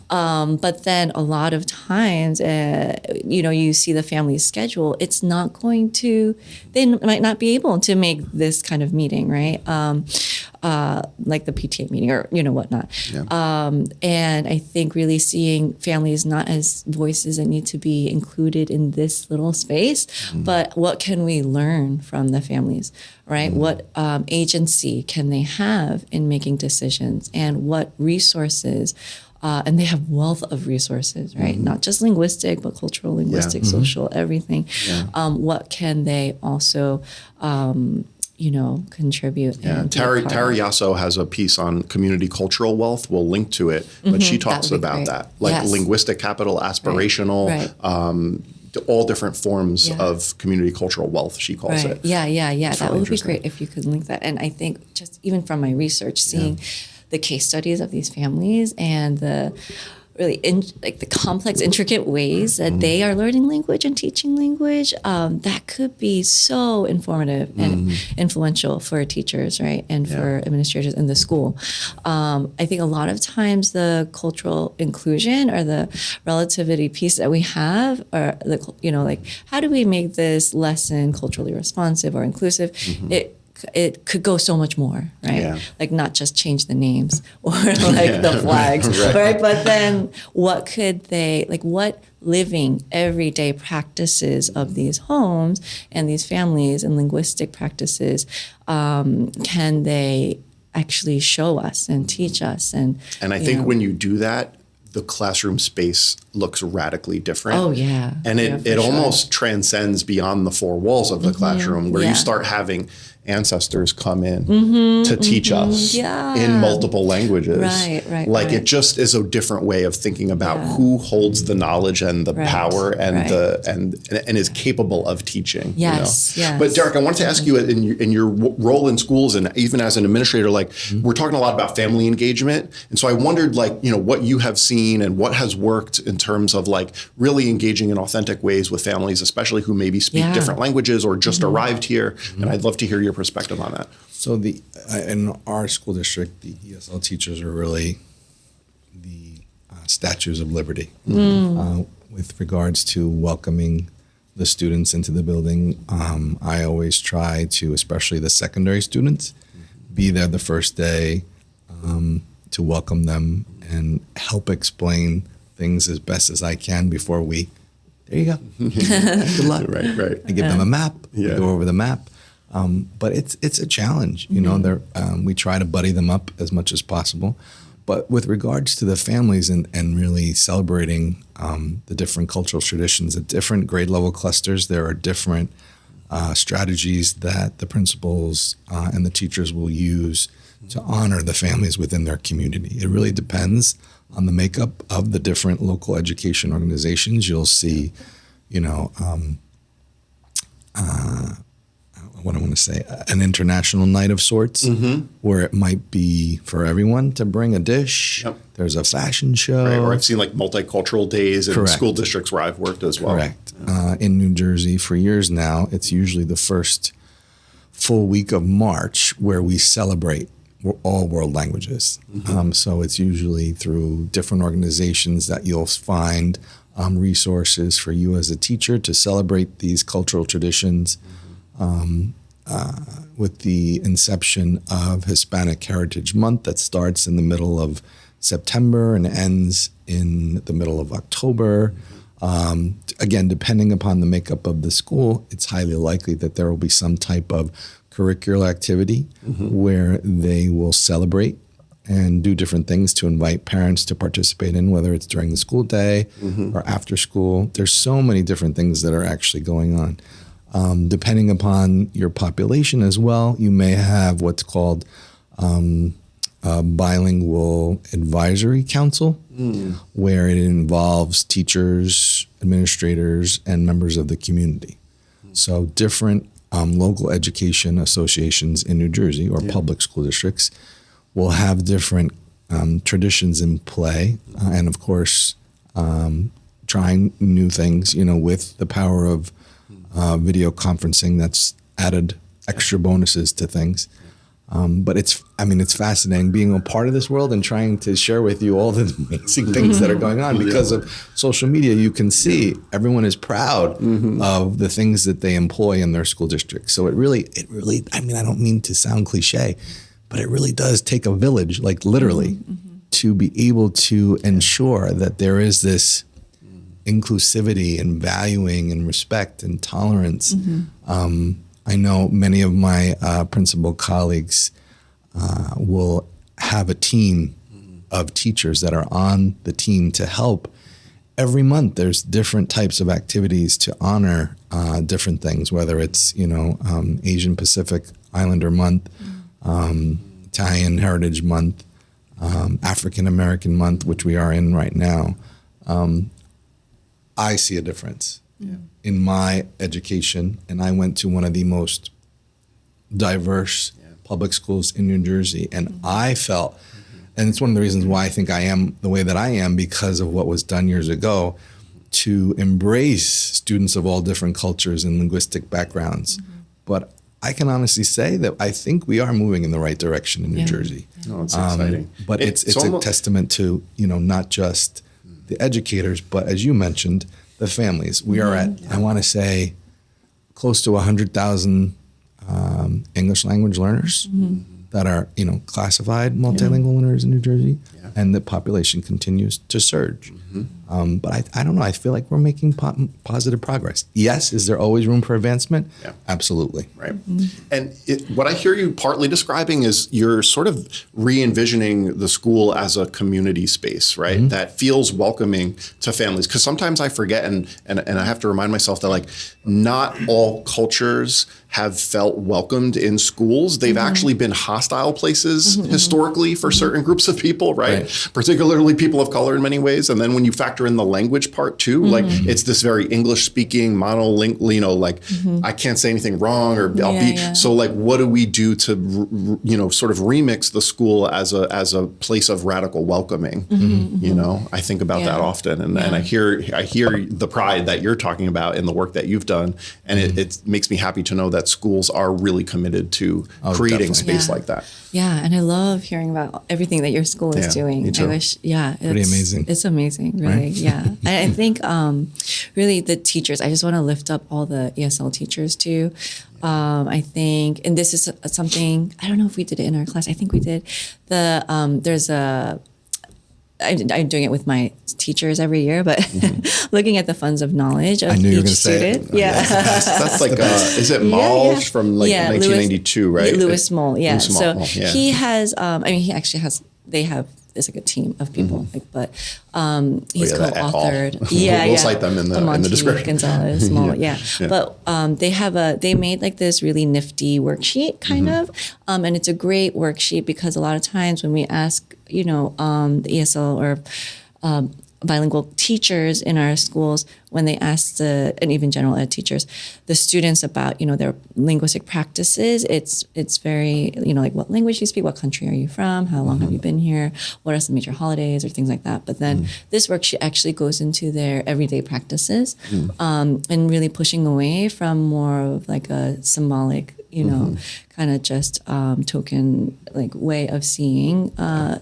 But then a lot of times, you see the family's schedule, it's not going to, they might not be able to make this kind of meeting, right? Like the PTA meeting or, whatnot. And I think really seeing families not as voices that need to be included in this little space, but what can we learn from the families, right? What agency can they have in making decisions, and what resources and they have wealth of resources, right? Not just linguistic, but cultural, linguistic, social, everything. What can they also, contribute? Yeah, Tara Yasso has a piece on community cultural wealth. We'll link to it, but she talks about that, like linguistic capital, aspirational, all different forms of community cultural wealth, she calls it. Yeah. It's That really would be great if you could link that. And I think just even from my research, seeing the case studies of these families and the really the complex, intricate ways that they are learning language and teaching language, that could be so informative and influential for teachers, right? And for administrators in the school. I think a lot of times the cultural inclusion or the relativity piece that we have, or how do we make this lesson culturally responsive or inclusive? It could go so much more, right? Yeah. Like not just change the names or the flags, right? But then what could they, what living everyday practices of these homes and these families and linguistic practices can they actually show us and teach us? And I think when you do that, the classroom space looks radically different. Oh, yeah. And it almost transcends beyond the four walls of the classroom, where you start having ancestors come in to teach us in multiple languages. Right. It just is a different way of thinking about who holds the knowledge and the power and and is capable of teaching. Yes. But Derek, I wanted to ask you in your role in schools and even as an administrator, we're talking a lot about family engagement. And so I wondered what you have seen and what has worked in terms of really engaging in authentic ways with families, especially who maybe speak different languages or just arrived here. And I'd love to hear your perspective on that. So in our school district, the ESL teachers are really the statues of liberty with regards to welcoming the students into the building. I always try to, especially the secondary students, be there the first day to welcome them and help explain things as best as I can before we, there you go. Good luck. Right. I give them a map. We go over the map. But it's a challenge, we try to buddy them up as much as possible. But with regards to the families and really celebrating the different cultural traditions at different grade level clusters, there are different strategies that the principals and the teachers will use to honor the families within their community. It really depends on the makeup of the different local education organizations. You'll see, what I want to say, an international night of sorts, where it might be for everyone to bring a dish. Yep. There's a fashion show. Right, or I've seen multicultural days in school districts where I've worked as well. Correct. In New Jersey for years now, it's usually the first full week of March where we celebrate all world languages. So it's usually through different organizations that you'll find resources for you as a teacher to celebrate these cultural traditions. With the inception of Hispanic Heritage Month that starts in the middle of September and ends in the middle of October. Again, depending upon the makeup of the school, it's highly likely that there will be some type of curricular activity where they will celebrate and do different things to invite parents to participate in, whether it's during the school day or after school. There's so many different things that are actually going on. Depending upon your population as well, you may have what's called a bilingual advisory council, where it involves teachers, administrators, and members of the community. So different local education associations in New Jersey or public school districts will have different traditions in play, and of course, trying new things, with the power of video conferencing that's added extra bonuses to things. But it's fascinating being a part of this world and trying to share with you all the amazing things that are going on. Because of social media, you can see everyone is proud of the things that they employ in their school district. So it really, I don't mean to sound cliche, but it really does take a village, literally, to be able to ensure that there is this inclusivity and valuing and respect and tolerance. I know many of my principal colleagues will have a team of teachers that are on the team to help. Every month, there's different types of activities to honor different things, whether it's, Asian Pacific Islander Month, Italian Heritage Month, African American Month, which we are in right now. I see a difference in my education, and I went to one of the most diverse public schools in New Jersey, and I felt, and it's one of the reasons why I think I am the way that I am, because of what was done years ago to embrace students of all different cultures and linguistic backgrounds. But I can honestly say that I think we are moving in the right direction in New Jersey. Oh, it's exciting. But it's a testament to, not just the educators, but as you mentioned, the families. We are at, I want to say, close to 100,000 English language learners that are, classified multilingual learners in New Jersey, and the population continues to surge. But I don't know. I feel like we're making positive progress. Yes, is there always room for advancement? Yeah. Absolutely. Right. And what I hear you partly describing is you're sort of re-envisioning the school as a community space, right? That feels welcoming to families. Because sometimes I forget, and I have to remind myself that, like, not all cultures have felt welcomed in schools. They've actually been hostile places historically for certain groups of people, right? Particularly people of color in many ways. And then when you factor in the language part too, like it's this very English speaking monolingual, I can't say anything wrong, or I'll be, so like, what do we do to, sort of remix the school as a place of radical welcoming? I think about that often. And I hear the pride that you're talking about in the work that you've done. And it makes me happy to know that schools are really committed to creating space like that. Yeah, and I love hearing about everything that your school is doing. Me too. I wish, it's pretty amazing. It's amazing, really. Right? Yeah, I think really the teachers. I just want to lift up all the ESL teachers too. I think, and this is something I don't know if we did it in our class. I think we did. There's a. I'm doing it with my teachers every year, but looking at the funds of knowledge of each student. That's like, is it Malsh from like 1992, right? Lewis Moll, Lewis so Moll, he has, he actually has, it's like a team of people, he's co-authored. We'll cite them in the description. Gonzalez, Moll, But they made like this really nifty worksheet kind of, and it's a great worksheet because a lot of times when we ask, the ESL or bilingual teachers in our schools, when they ask and even general ed teachers, the students about, their linguistic practices, it's very, like what language you speak, what country are you from, how long have you been here, what are some major holidays or things like that. But then this worksheet actually goes into their everyday practices and really pushing away from more of like a symbolic, kind of just token like way of seeing our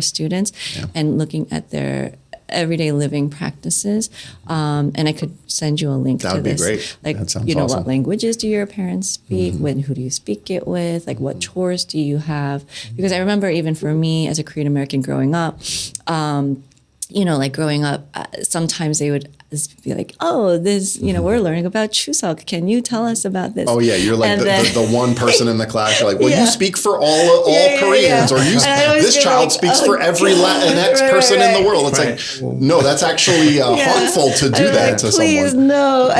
students and looking at their everyday living practices. And I could send you a link to this. That would be great. Like, that sounds awesome. What languages do your parents speak? Who do you speak it with? Like, what chores do you have? Because I remember even for me as a Korean American growing up, sometimes they would be like, oh, this, we're learning about Chuseok. Can you tell us about this? Oh yeah, you're like the one person in the class. You're like, well, you speak for all Koreans, or this child speaks for every Latinx person in the world. It's like, no, that's actually harmful to do that to Please, someone. No.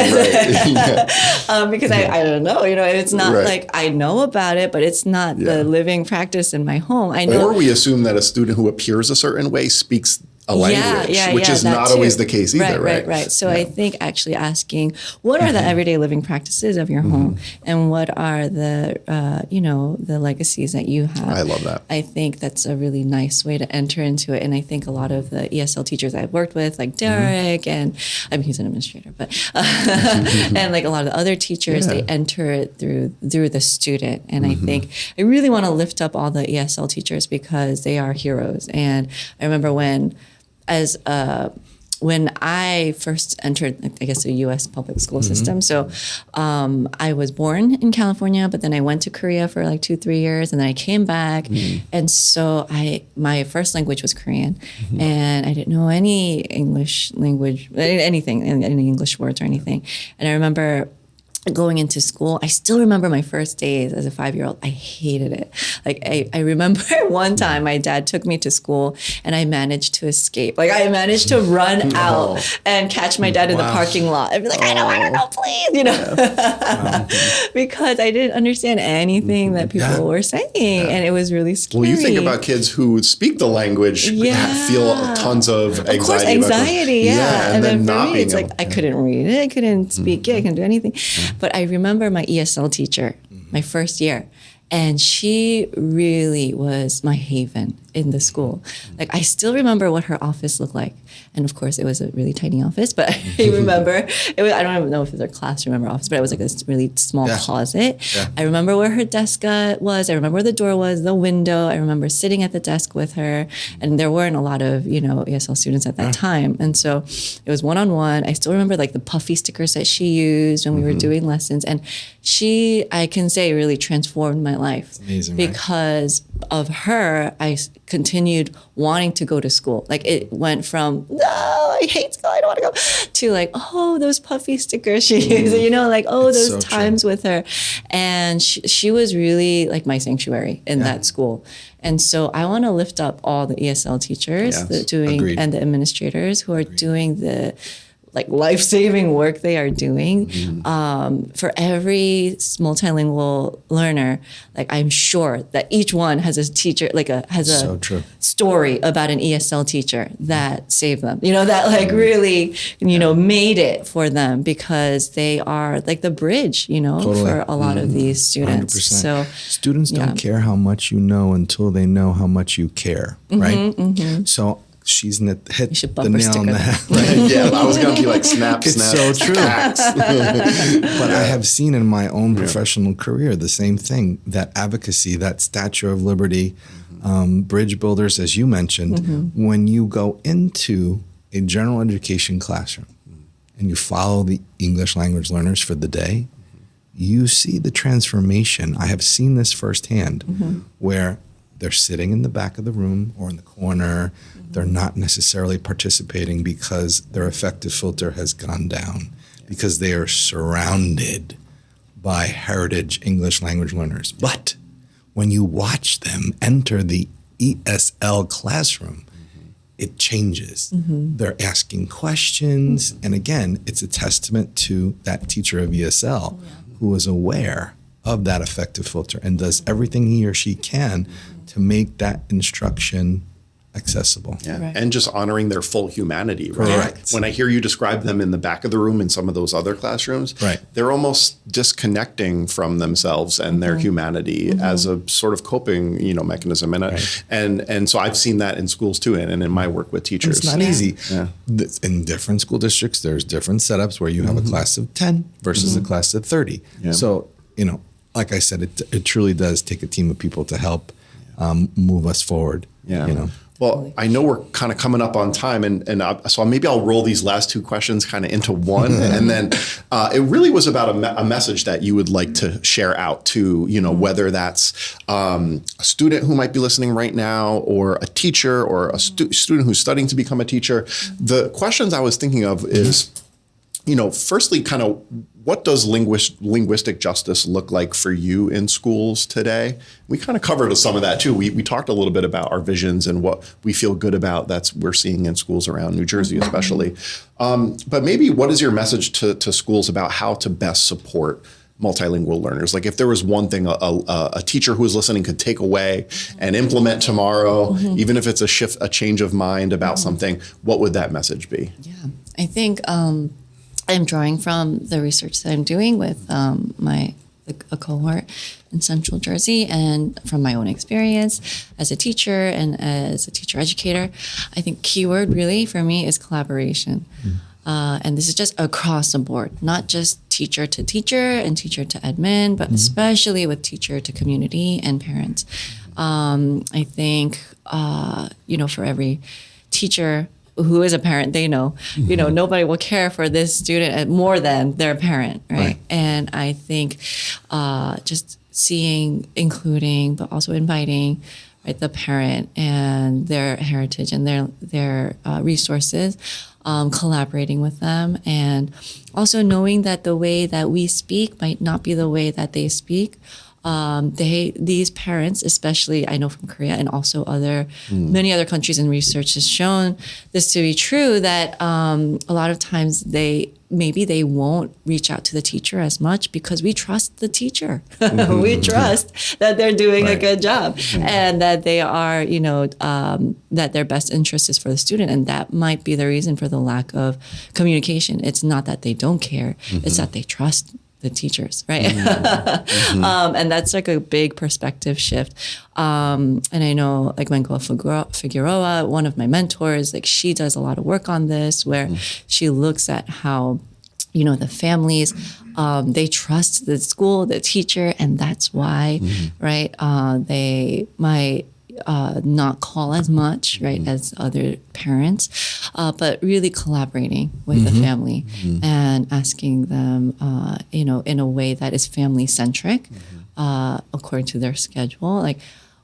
Because I don't know, it's not like I know about it, but it's not the living practice in my home. I know. Or we assume that a student who appears a certain way speaks a language, which is not always the case either, right? Right. So I think actually asking, what are the everyday living practices of your home, and what are the, the legacies that you have? I love that. I think that's a really nice way to enter into it. And I think a lot of the ESL teachers I've worked with, like Derek, and he's an administrator, but and like a lot of the other teachers, they enter it through the student. And I think I really want to lift up all the ESL teachers because they are heroes. And I remember when I first entered, I guess, the U.S. public school system. So I was born in California, but then I went to Korea for like 2-3 years, and then I came back. And so my first language was Korean, and I didn't know any English language, anything, any English words or anything. And I remember going into school, I still remember my first days as a 5-year-old. I hated it. Like I remember one time my dad took me to school and I managed to escape. Like I managed to run out and catch my dad in the parking lot. I'd be like, I don't want to go, please, you know, because I didn't understand anything that people were saying. And it was really scary. Well, you think about kids who speak the language, feel tons of anxiety. Of course, anxiety, and then for not me, being it's like I couldn't read it, I couldn't speak it, I couldn't do anything. But I remember my ESL teacher, my first year, and she really was my haven in the school. Like I still remember what her office looked like. And of course it was a really tiny office, but I remember, I don't even know if it was her classroom or office, but it was like this really small closet. I remember where her desk was. I remember where the door was, the window. I remember sitting at the desk with her, and there weren't a lot of, ESL students at that time. And so it was one-on-one. I still remember like the puffy stickers that she used when we were doing lessons. And she, I can say, really transformed my life. It's amazing, because of her, I continued wanting to go to school. Like it went from, no, I hate school, I don't want to go, to like, oh, those puffy stickers she used, like, oh, those so times with her. And she was really like my sanctuary in that school. And so I want to lift up all the ESL teachers that doing and the administrators who are doing the like life-saving work they are doing. For every multilingual learner, like I'm sure that each one has a teacher, like has a story about an ESL teacher that saved them, that like really, made it for them, because they are like the bridge, for a lot of these students. 100%. So students don't care how much you know until they know how much you care, right? So she's hit the nail on the head. I was going to be like, snap. It's so true. But I have seen in my own professional career the same thing, that advocacy, that Statue of Liberty, bridge builders, as you mentioned, when you go into a general education classroom and you follow the English language learners for the day, you see the transformation. I have seen this firsthand, where they're sitting in the back of the room or in the corner. They're not necessarily participating because their affective filter has gone down, because they are surrounded by heritage English language learners. But when you watch them enter the ESL classroom, it changes. They're asking questions. And again, it's a testament to that teacher of ESL who is aware of that affective filter and does everything he or she can to make that instruction accessible. And just honoring their full humanity, right? Correct. When I hear you describe them in the back of the room in some of those other classrooms, they're almost disconnecting from themselves and their humanity as a sort of coping, mechanism. And and so I've seen that in schools too, and in my work with teachers. It's not easy. In different school districts, there's different setups where you have a class of 10 versus a class of 30. So, like I said, it truly does take a team of people to help move us forward. Well, I know we're kind of coming up on time, and so maybe I'll roll these last two questions kind of into one. And then it really was about a message that you would like to share out to, whether that's a student who might be listening right now, or a teacher, or a student who's studying to become a teacher. The questions I was thinking of is, firstly, kind of what does linguistic justice look like for you in schools today? We kind of covered some of that too. We talked a little bit about our visions and what we feel good about we're seeing in schools around New Jersey especially. But maybe what is your message to schools about how to best support multilingual learners? Like if there was one thing a teacher who is listening could take away and implement tomorrow, even if it's a change of mind about something, what would that message be? I think I'm drawing from the research that I'm doing with a cohort in Central Jersey, and from my own experience as a teacher and as a teacher educator. I think keyword really for me is collaboration. And this is just across the board, not just teacher to teacher and teacher to admin, but especially with teacher to community and parents. I think, for every teacher who is a parent, they know, nobody will care for this student more than their parent, right? And I think just seeing, including, but also inviting right? The parent and their heritage and their resources, collaborating with them, and also knowing that the way that we speak might not be the way that they speak. These parents, especially I know from Korea and also many other countries, and research has shown this to be true, that a lot of times they won't reach out to the teacher as much because we trust the teacher. We trust that they're doing a good job and that they are, that their best interest is for the student. And that might be the reason for the lack of communication. It's not that they don't care, it's that they trust the teachers, right? And that's like a big perspective shift. And I know like Wenko Figueroa, one of my mentors, like she does a lot of work on this, where she looks at how, the families, they trust the school, the teacher, and that's why, right? They might not call as much, right, as other parents, but really collaborating with the family and asking them, in a way that is family centric, according to their schedule. Like,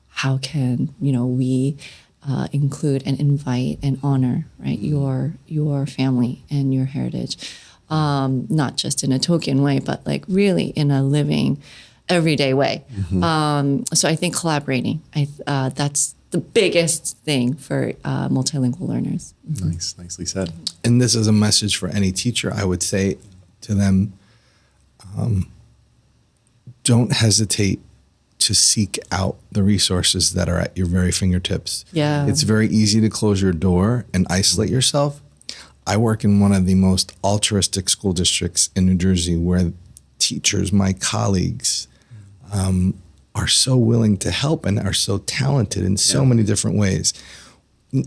how can we include and invite and honor, right, your family and your heritage, not just in a token way, but like really in a living, everyday way. So I think collaborating, that's the biggest thing for multilingual learners. Nice, nicely said. And this is a message for any teacher. I would say to them, don't hesitate to seek out the resources that are at your very fingertips. Yeah. It's very easy to close your door and isolate yourself. I work in one of the most altruistic school districts in New Jersey, where teachers, my colleagues, are so willing to help and are so talented in so many different ways.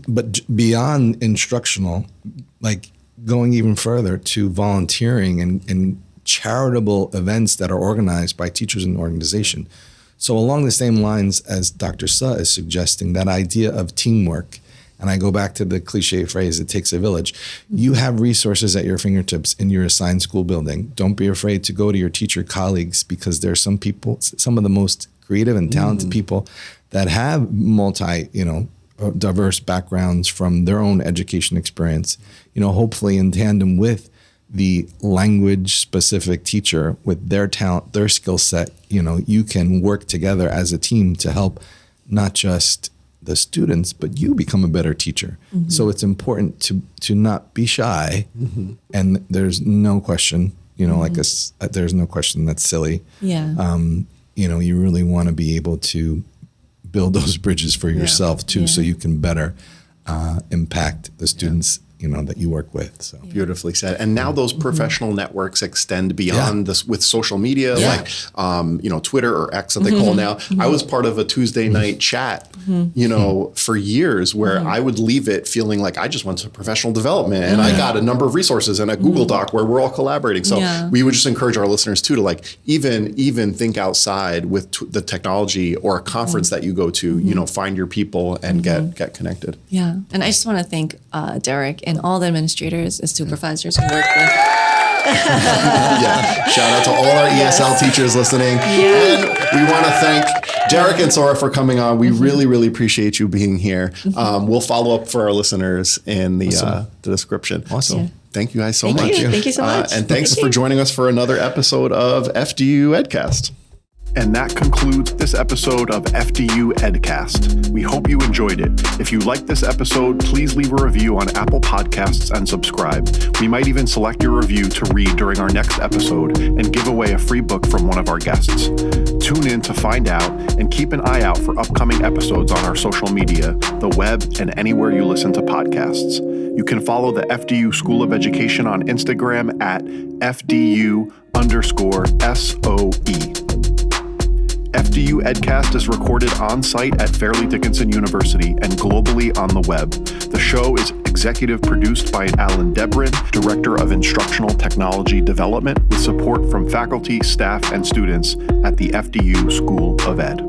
But beyond instructional, like going even further to volunteering and charitable events that are organized by teachers in the organization. So along the same lines as Dr. Suh is suggesting, that idea of teamwork, and I go back to the cliche phrase, it takes a village. You have resources at your fingertips in your assigned school building. Don't be afraid to go to your teacher colleagues, because there are some people, some of the most creative and talented people that have diverse backgrounds from their own education experience, hopefully in tandem with the language specific teacher with their talent, their skill set. You can work together as a team to help not just the students, but you become a better teacher. So it's important to not be shy. And there's no question, there's no question that's silly. Yeah. You really want to be able to build those bridges for yourself too, so you can better impact the students that you work with. So beautifully said. And now those professional networks extend beyond this with social media, like Twitter or X that they call now. I was part of a Tuesday night chat, for years, where I would leave it feeling like I just went to professional development and I got a number of resources and a Google Doc where we're all collaborating. So we would just encourage our listeners too to like even think outside with the technology or a conference that you go to, find your people and get connected. Yeah. And I just want to thank Derek and all the administrators and supervisors who work with. Shout out to all our ESL teachers listening. And we want to thank Derek and Sora for coming on. We really, really appreciate you being here. We'll follow up for our listeners in the description. Awesome. So thank you guys so much. Thank you so much. And thanks for joining us for another episode of FDU Edcast. And that concludes this episode of FDU Edcast. We hope you enjoyed it. If you liked this episode, please leave a review on Apple Podcasts and subscribe. We might even select your review to read during our next episode and give away a free book from one of our guests. Tune in to find out, and keep an eye out for upcoming episodes on our social media, the web, and anywhere you listen to podcasts. You can follow the FDU School of Education on Instagram at FDU_SOE. FDU Edcast is recorded on-site at Fairleigh Dickinson University and globally on the web. The show is executive produced by Alan Debren, Director of Instructional Technology Development, with support from faculty, staff, and students at the FDU School of Ed.